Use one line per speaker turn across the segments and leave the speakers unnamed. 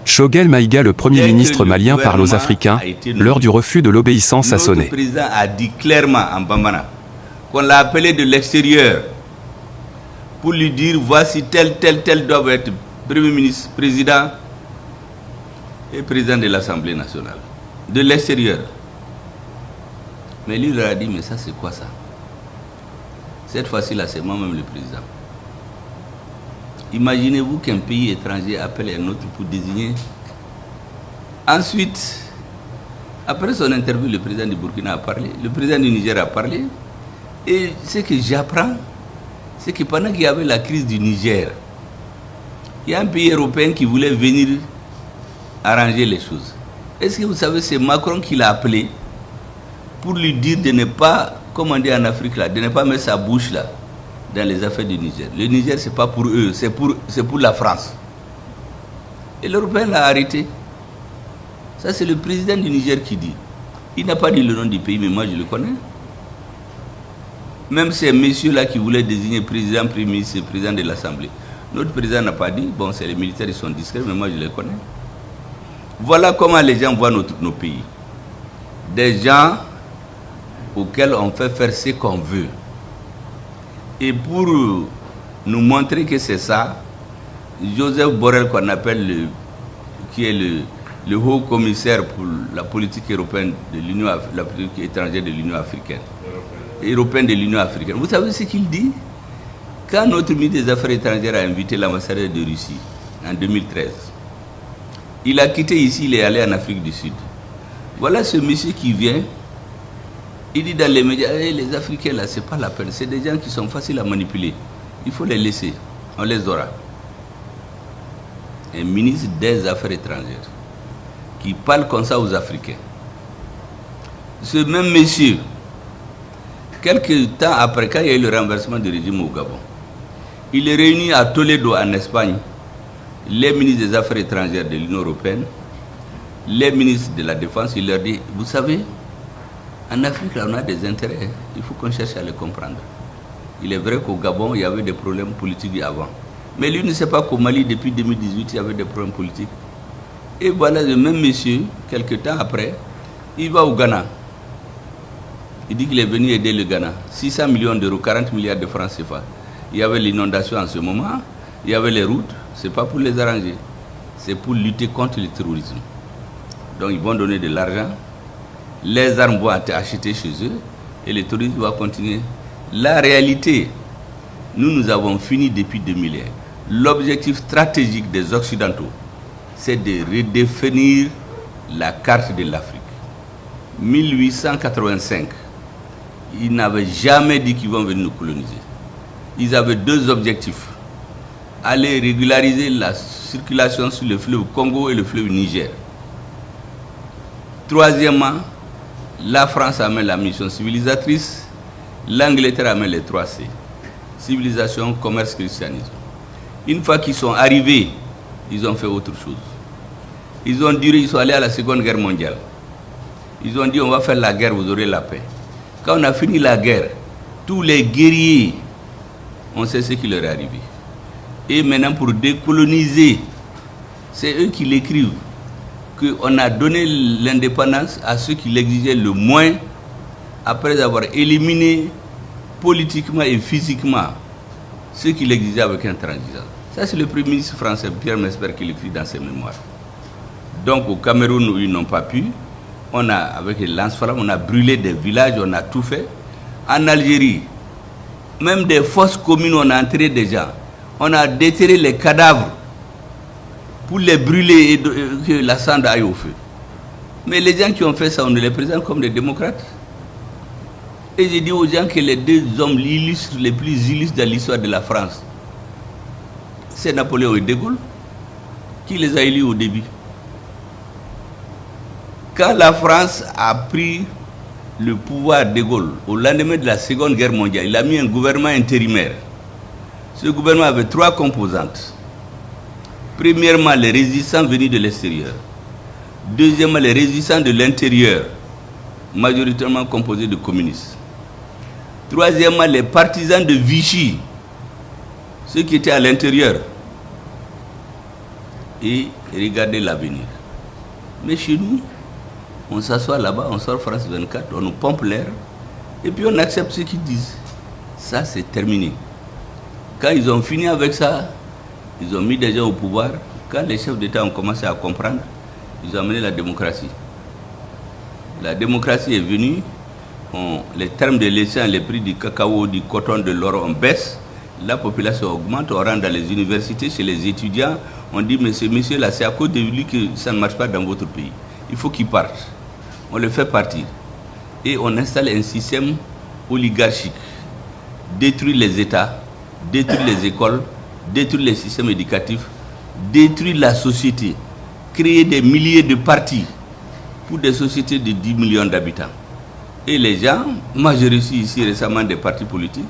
Choguel Maïga, le Premier ministre malien, parle aux Africains. L'heure du refus de l'obéissance a sonné.
Le président a dit clairement en Bambara qu'on l'a appelé de l'extérieur pour lui dire voici tel doit être Premier ministre, président et président de l'Assemblée nationale. De l'extérieur. Mais lui, il leur a dit, mais ça c'est quoi ça? Cette fois-ci là, c'est moi-même le président. Imaginez-vous qu'un pays étranger appelle un autre pour désigner. Ensuite, après son interview, le président du Burkina a parlé, le président du Niger a parlé. Et ce que j'apprends, c'est que pendant qu'il y avait la crise du Niger, il y a un pays européen qui voulait venir arranger les choses. Est-ce que vous savez, c'est Macron qui l'a appelé pour lui dire de ne pas, comme on dit en Afrique là, de ne pas mettre sa bouche là dans les affaires du Niger. Le Niger, c'est pas pour eux, c'est pour la France. Et l'Européen l'a arrêté. Ça, c'est le président du Niger qui dit. Il n'a pas dit le nom du pays, mais moi, je le connais. Même ces messieurs-là qui voulaient désigner président, premier ministre, président de l'Assemblée. Notre président n'a pas dit. Bon, c'est les militaires, ils sont discrets, mais moi, je les connais. Voilà comment les gens voient nos pays. Des gens auxquels on fait faire ce qu'on veut. Et pour nous montrer que c'est ça, Joseph Borrell, qu'on appelle qui est le haut commissaire pour la politique européenne de l'Union, la politique étrangère de l'Union africaine, européenne de l'Union africaine. Vous savez ce qu'il dit? Quand notre ministre des Affaires étrangères a invité l'ambassadeur de Russie en 2013, il a quitté ici, il est allé en Afrique du Sud. Voilà ce monsieur qui vient. Il dit dans les médias, les Africains là, c'est pas la peine. C'est des gens qui sont faciles à manipuler. Il faut les laisser. On les aura. Un ministre des Affaires étrangères qui parle comme ça aux Africains. Ce même monsieur, quelques temps après, quand il y a eu le renversement du régime au Gabon, il est réuni à Toledo en Espagne les ministres des Affaires étrangères de l'Union européenne, les ministres de la Défense. Il leur dit, vous savez, en Afrique, là, on a des intérêts. Il faut qu'on cherche à les comprendre. Il est vrai qu'au Gabon, il y avait des problèmes politiques avant. Mais lui ne sait pas qu'au Mali, depuis 2018, il y avait des problèmes politiques. Et voilà le même monsieur, quelques temps après, il va au Ghana. Il dit qu'il est venu aider le Ghana. 600 millions d'euros, 40 milliards de francs CFA. Il y avait l'inondation en ce moment, il y avait les routes. Ce n'est pas pour les arranger. C'est pour lutter contre le terrorisme. Donc ils vont donner de l'argent. Les armes vont être achetées chez eux et le tourisme va continuer. La réalité, nous avons fini depuis 2001. L'objectif stratégique des Occidentaux, c'est de redéfinir la carte de l'Afrique. 1885, ils n'avaient jamais dit qu'ils vont venir nous coloniser. Ils avaient deux objectifs. Aller régulariser la circulation sur le fleuve Congo et le fleuve Niger. Troisièmement, la France amène la mission civilisatrice, l'Angleterre amène les 3C. Civilisation, commerce, christianisme. Une fois qu'ils sont arrivés, ils ont fait autre chose. Ils ont duré, ils sont allés à la Seconde Guerre mondiale. Ils ont dit, on va faire la guerre, vous aurez la paix. Quand on a fini la guerre, tous les guerriers, on sait ce qui leur est arrivé. Et maintenant, pour décoloniser, c'est eux qui l'écrivent, qu'on a donné l'indépendance à ceux qui l'exigeaient le moins, après avoir éliminé politiquement et physiquement ceux qui l'exigeaient avec intransigeance. Ça, c'est le Premier ministre français, Pierre Mesmer, qui l'écrit dans ses mémoires. Donc, au Cameroun, où ils n'ont pas pu, on a, avec les lance-flammes, on a brûlé des villages, on a tout fait. En Algérie, même des fosses communes, on a enterré des gens. On a déterré les cadavres pour les brûler et que la cendre aille au feu. Mais les gens qui ont fait ça, on les présente comme des démocrates. Et j'ai dit aux gens que les deux hommes illustres, les plus illustres de l'histoire de la France, c'est Napoléon et De Gaulle, qui les a élus au début. Quand la France a pris le pouvoir de Gaulle, au lendemain de la Seconde Guerre mondiale, il a mis un gouvernement intérimaire. Ce gouvernement avait trois composantes. Premièrement, les résistants venus de l'extérieur. Deuxièmement, les résistants de l'intérieur, majoritairement composés de communistes. Troisièmement, les partisans de Vichy, ceux qui étaient à l'intérieur. et regarder l'avenir. Mais chez nous, on s'assoit là-bas, on sort France 24, on nous pompe l'air, et puis on accepte ce qu'ils disent. Ça, c'est terminé. Quand ils ont fini avec ça, ils ont mis des gens au pouvoir. Quand les chefs d'État ont commencé à comprendre, ils ont amené la démocratie. La démocratie est venue, les termes de l'essence, les prix du cacao, du coton, de l'or, on baisse, la population augmente, on rentre dans les universités, chez les étudiants, on dit, monsieur là, c'est à cause de lui que ça ne marche pas dans votre pays. Il faut qu'il parte. On le fait partir. Et on installe un système oligarchique. Détruire les États, détruire les écoles, détruire les systèmes éducatifs, détruire la société, créer des milliers de partis pour des sociétés de 10 millions d'habitants. Et les gens, moi j'ai reçu ici récemment des partis politiques,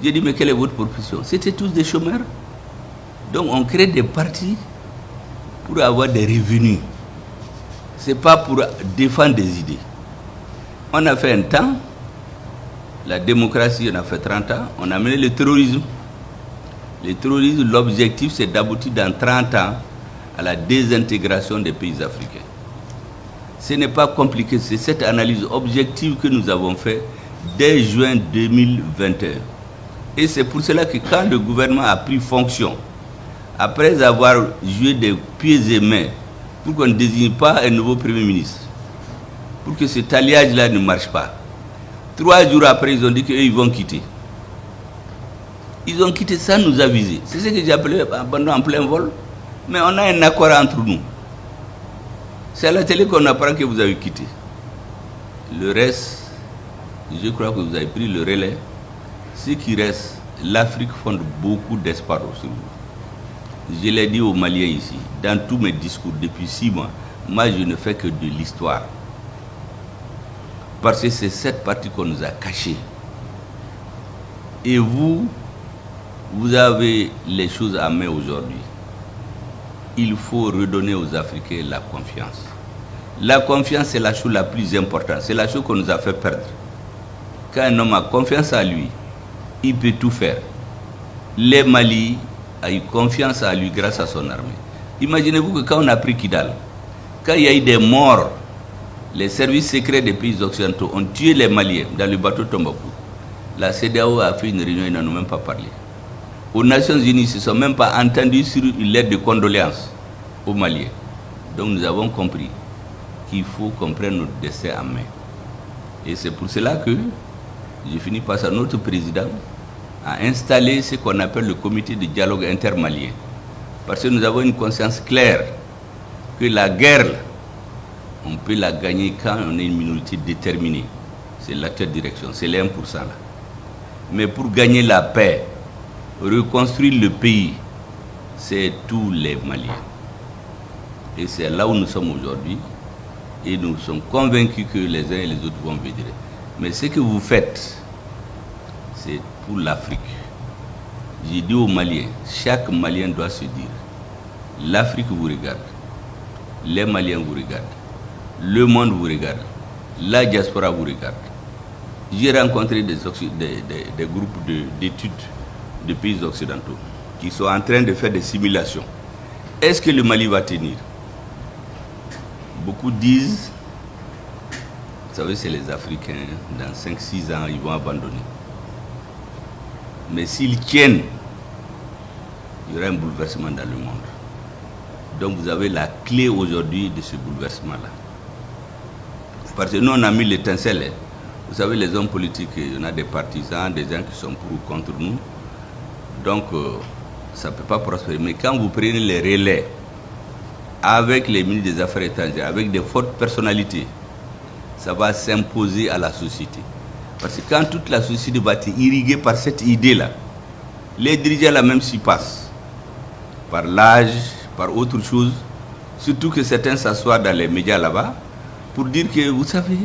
j'ai dit mais quelle est votre profession? C'était tous des chômeurs. Donc on crée des partis pour avoir des revenus. Ce n'est pas pour défendre des idées. On a fait un temps, la démocratie, on a fait 30 ans, on a mené le terrorisme. Le terrorisme, l'objectif, c'est d'aboutir dans 30 ans à la désintégration des pays africains. Ce n'est pas compliqué, c'est cette analyse objective que nous avons faite dès juin 2021. Et c'est pour cela que quand le gouvernement a pris fonction, après avoir joué des pieds et mains pour qu'on ne désigne pas un nouveau Premier ministre, pour que cet alliage-là ne marche pas, 3 jours après, ils ont dit qu'eux, ils vont quitter. Ils ont quitté sans nous aviser. C'est ce que j'ai appelé abandon en plein vol. Mais on a un accord entre nous. C'est à la télé qu'on apprend que vous avez quitté. Le reste, je crois que vous avez pris le relais. Ce qui reste, l'Afrique fonde beaucoup d'espoir sur vous. Je l'ai dit aux Maliens ici, dans tous mes discours depuis 6 mois, moi je ne fais que de l'histoire. Parce que c'est cette partie qu'on nous a cachée. Et vous avez les choses à main aujourd'hui. Il faut redonner aux Africains la confiance. La confiance, c'est la chose la plus importante. C'est la chose qu'on nous a fait perdre. Quand un homme a confiance en lui, il peut tout faire. Les Mali a eu confiance en lui grâce à son armée. Imaginez-vous que quand on a pris Kidal, quand il y a eu des morts, les services secrets des pays occidentaux ont tué les Maliens dans le bateau Tombouctou. La CEDEAO a fait une réunion, ils n'en ont même pas parlé. Aux Nations Unies, ils ne se sont même pas entendus sur une lettre de condoléances aux Maliens. Donc nous avons compris qu'il faut qu'on prenne notre destin en main. Et c'est pour cela que j'ai fini par ça, notre président a installé ce qu'on appelle le comité de dialogue intermalien. Parce que nous avons une conscience claire que la guerre, on peut la gagner quand on est une minorité déterminée. C'est l'actuelle direction, c'est les 1% là. Mais pour gagner la paix, reconstruire le pays, c'est tous les Maliens. Et c'est là où nous sommes aujourd'hui. Et nous sommes convaincus que les uns et les autres vont venir. Mais ce que vous faites, c'est pour l'Afrique. J'ai dit aux Maliens, chaque Malien doit se dire, l'Afrique vous regarde, les Maliens vous regardent, le monde vous regarde, la diaspora vous regarde. J'ai rencontré des groupes d'études de pays occidentaux qui sont en train de faire des simulations. Est-ce que le Mali va tenir? Beaucoup disent, vous savez, c'est les Africains, dans 5-6 ans, ils vont abandonner. Mais s'ils tiennent, il y aura un bouleversement dans le monde. Donc vous avez la clé aujourd'hui de ce bouleversement-là. Parce que nous, on a mis l'étincelle. Vous savez, les hommes politiques, il y en a des partisans, des gens qui sont pour ou contre nous. Donc, ça ne peut pas prospérer. Mais quand vous prenez les relais avec les ministres des Affaires étrangères, avec des fortes personnalités, ça va s'imposer à la société. Parce que quand toute la société va être irriguée par cette idée-là, les dirigeants là même s'y passent, par l'âge, par autre chose, surtout que certains s'assoient dans les médias là-bas, pour dire que, vous savez,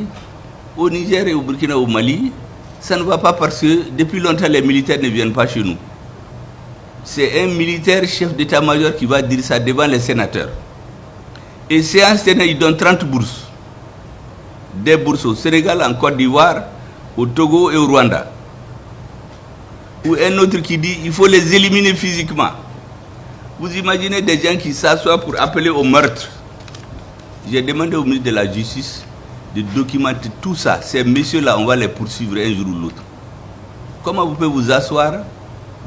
au Niger et au Burkina, au Mali, ça ne va pas parce que depuis longtemps les militaires ne viennent pas chez nous. C'est un militaire chef d'état-major qui va dire ça devant les sénateurs. Et séance tenue, il donne 30 bourses. Des bourses au Sénégal, en Côte d'Ivoire, au Togo et au Rwanda. Ou un autre qui dit il faut les éliminer physiquement. Vous imaginez des gens qui s'assoient pour appeler au meurtre. J'ai demandé au ministre de la Justice de documenter tout ça. Ces messieurs-là, on va les poursuivre un jour ou l'autre. Comment vous pouvez vous asseoir,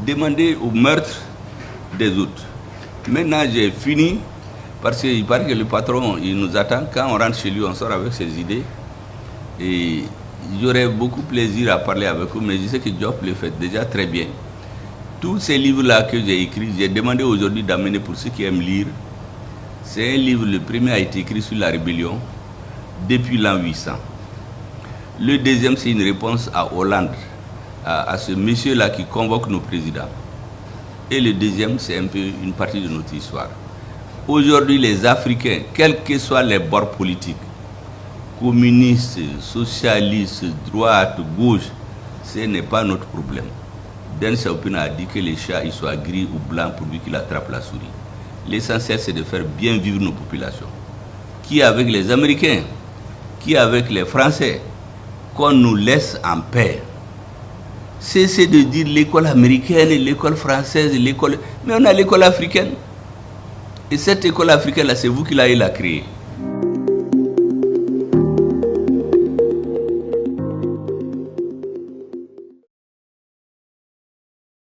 demander au meurtre des autres? Maintenant, j'ai fini, parce qu'il paraît que le patron, il nous attend. Quand on rentre chez lui, on sort avec ses idées. Et j'aurais beaucoup plaisir à parler avec vous, mais je sais que Diop le fait déjà très bien. Tous ces livres-là que j'ai écrits, j'ai demandé aujourd'hui d'amener pour ceux qui aiment lire. C'est un livre, le premier a été écrit sur la rébellion depuis l'an 800. Le deuxième, c'est une réponse à Hollande, à ce monsieur-là qui convoque nos présidents. Et le deuxième, c'est un peu une partie de notre histoire. Aujourd'hui, les Africains, quels que soient les bords politiques, communistes, socialistes, droite, gauche, ce n'est pas notre problème. Deng Xiaoping a dit que les chats ils soient gris ou blancs pourvu qu'il attrape la souris. L'essentiel, c'est de faire bien vivre nos populations. Qui avec les Américains, qui avec les Français, qu'on nous laisse en paix. Cessez de dire l'école américaine, l'école française, l'école... Mais on a l'école africaine. Et cette école africaine-là, c'est vous qui l'avez créée.